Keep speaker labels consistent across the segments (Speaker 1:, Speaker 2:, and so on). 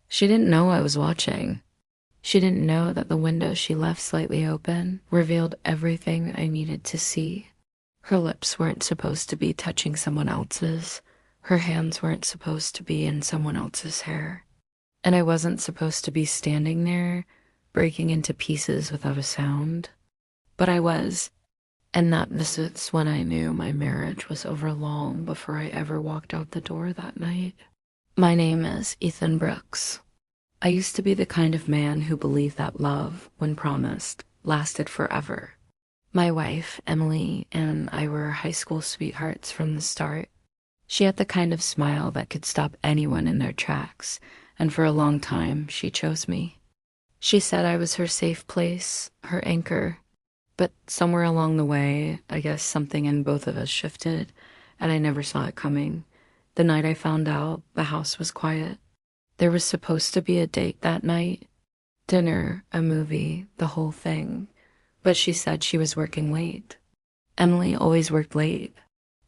Speaker 1: She didn't know I was watching. She didn't know that the window she left slightly open revealed everything I needed to see. Her lips weren't supposed to be touching someone else's. Her hands weren't supposed to be in someone else's hair. And I wasn't supposed to be standing there, breaking into pieces without a sound. But I was. And that visit's when I knew my marriage was over long before I ever walked out the door that night. My name is Ethan Brooks. I used to be the kind of man who believed that love, when promised, lasted forever. My wife, Emily, and I were high school sweethearts from the start. She had the kind of smile that could stop anyone in their tracks, and for a long time, she chose me. She said I was her safe place, her anchor. But somewhere along the way, I guess something in both of us shifted, and I never saw it coming. The night I found out, the house was quiet. There was supposed to be a date that night. Dinner, a movie, the whole thing. But she said she was working late. Emily always worked late.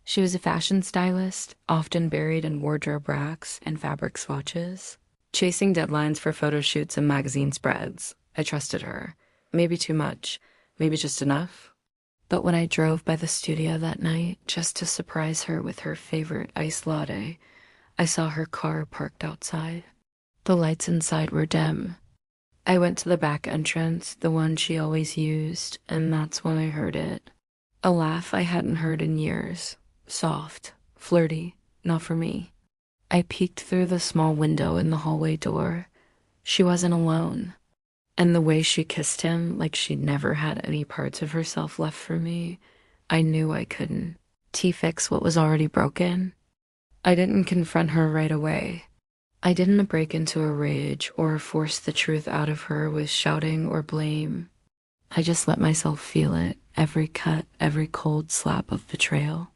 Speaker 1: She was a fashion stylist, often buried in wardrobe racks and fabric swatches, chasing deadlines for photo shoots and magazine spreads. I trusted her. Maybe too much, maybe just enough. But when I drove by the studio that night just to surprise her with her favorite iced latte, I saw her car parked outside. The lights inside were dim. I went to the back entrance, the one she always used, and that's when I heard it. A laugh I hadn't heard in years. Soft, flirty, not for me. I peeked through the small window in the hallway door. She wasn't alone. And the way she kissed him, like she'd never had any parts of herself left for me, I knew I couldn't. Fix what was already broken. I didn't confront her right away. I didn't break into a rage or force the truth out of her with shouting or blame. I just let myself feel it, every cut, every cold slap of betrayal.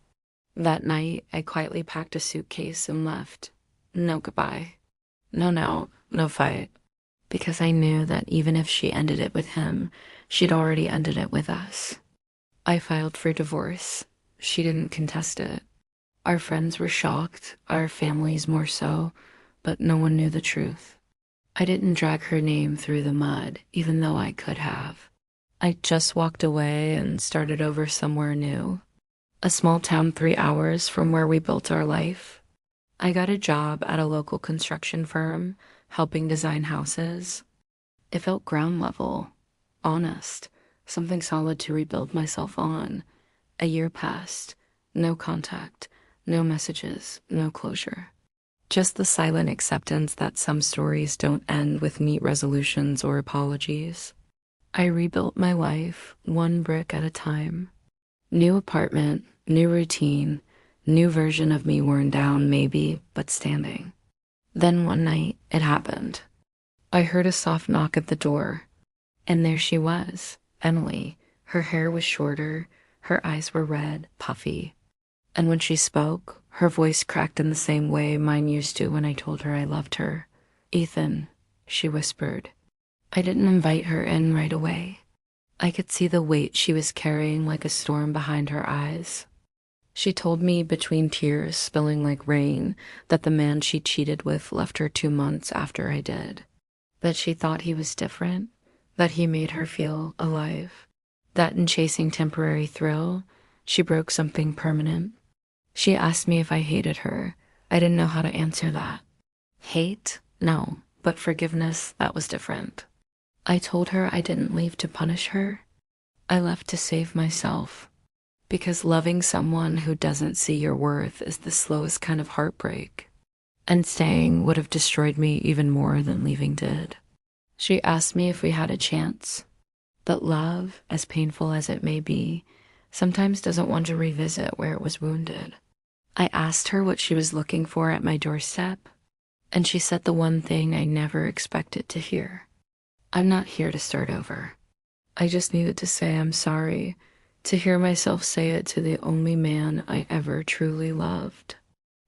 Speaker 1: That night, I quietly packed a suitcase and left. No goodbye. No fight. Because I knew that even if she ended it with him, she'd already ended it with us. I filed for divorce. She didn't contest it. Our friends were shocked, our families more so, but no one knew the truth. I didn't drag her name through the mud, even though I could have. I just walked away and started over somewhere new. A small town 3 hours from where we built our life. I got a job at a local construction firm, helping design houses. It felt ground level, honest, something solid to rebuild myself on. A year passed, no contact, no messages, no closure. Just the silent acceptance that some stories don't end with neat resolutions or apologies. I rebuilt my life, one brick at a time. New apartment, new routine, new version of me worn down maybe, but standing. Then one night, it happened. I heard a soft knock at the door, and there she was, Emily. Her hair was shorter, her eyes were red, puffy. And when she spoke, her voice cracked in the same way mine used to when I told her I loved her. "Ethan," she whispered. I didn't invite her in right away. I could see the weight she was carrying like a storm behind her eyes. She told me between tears spilling like rain that the man she cheated with left her 2 months after I did. That she thought he was different, that he made her feel alive. That in chasing temporary thrill, she broke something permanent. She asked me if I hated her. I didn't know how to answer that. Hate? No, but forgiveness, that was different. I told her I didn't leave to punish her. I left to save myself. Because loving someone who doesn't see your worth is the slowest kind of heartbreak. And staying would have destroyed me even more than leaving did. She asked me if we had a chance. But love, as painful as it may be, sometimes doesn't want to revisit where it was wounded. I asked her what she was looking for at my doorstep, and she said the one thing I never expected to hear. I'm not here to start over. I just needed to say I'm sorry, to hear myself say it to the only man I ever truly loved.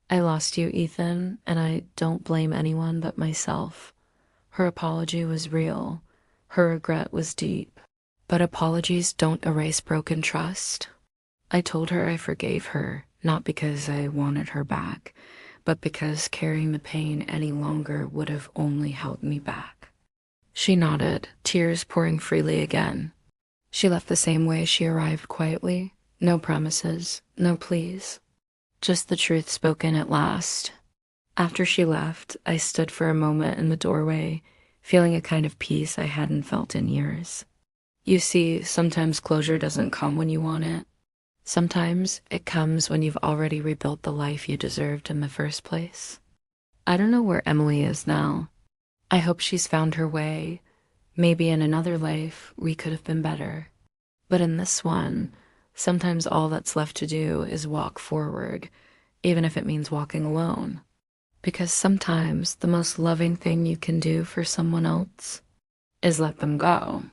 Speaker 1: I lost you, Ethan, and I don't blame anyone but myself. Her apology was real. Her regret was deep. But apologies don't erase broken trust. I told her I forgave her, not because I wanted her back, but because carrying the pain any longer would have only held me back. She nodded, tears pouring freely again. She left the same way she arrived, quietly. No promises, no pleas. Just the truth spoken at last. After she left, I stood for a moment in the doorway, feeling a kind of peace I hadn't felt in years. You see, sometimes closure doesn't come when you want it. Sometimes it comes when you've already rebuilt the life you deserved in the first place. I don't know where Emily is now. I hope she's found her way. Maybe in another life, we could have been better. But in this one, sometimes all that's left to do is walk forward, even if it means walking alone. Because sometimes the most loving thing you can do for someone else is let them go.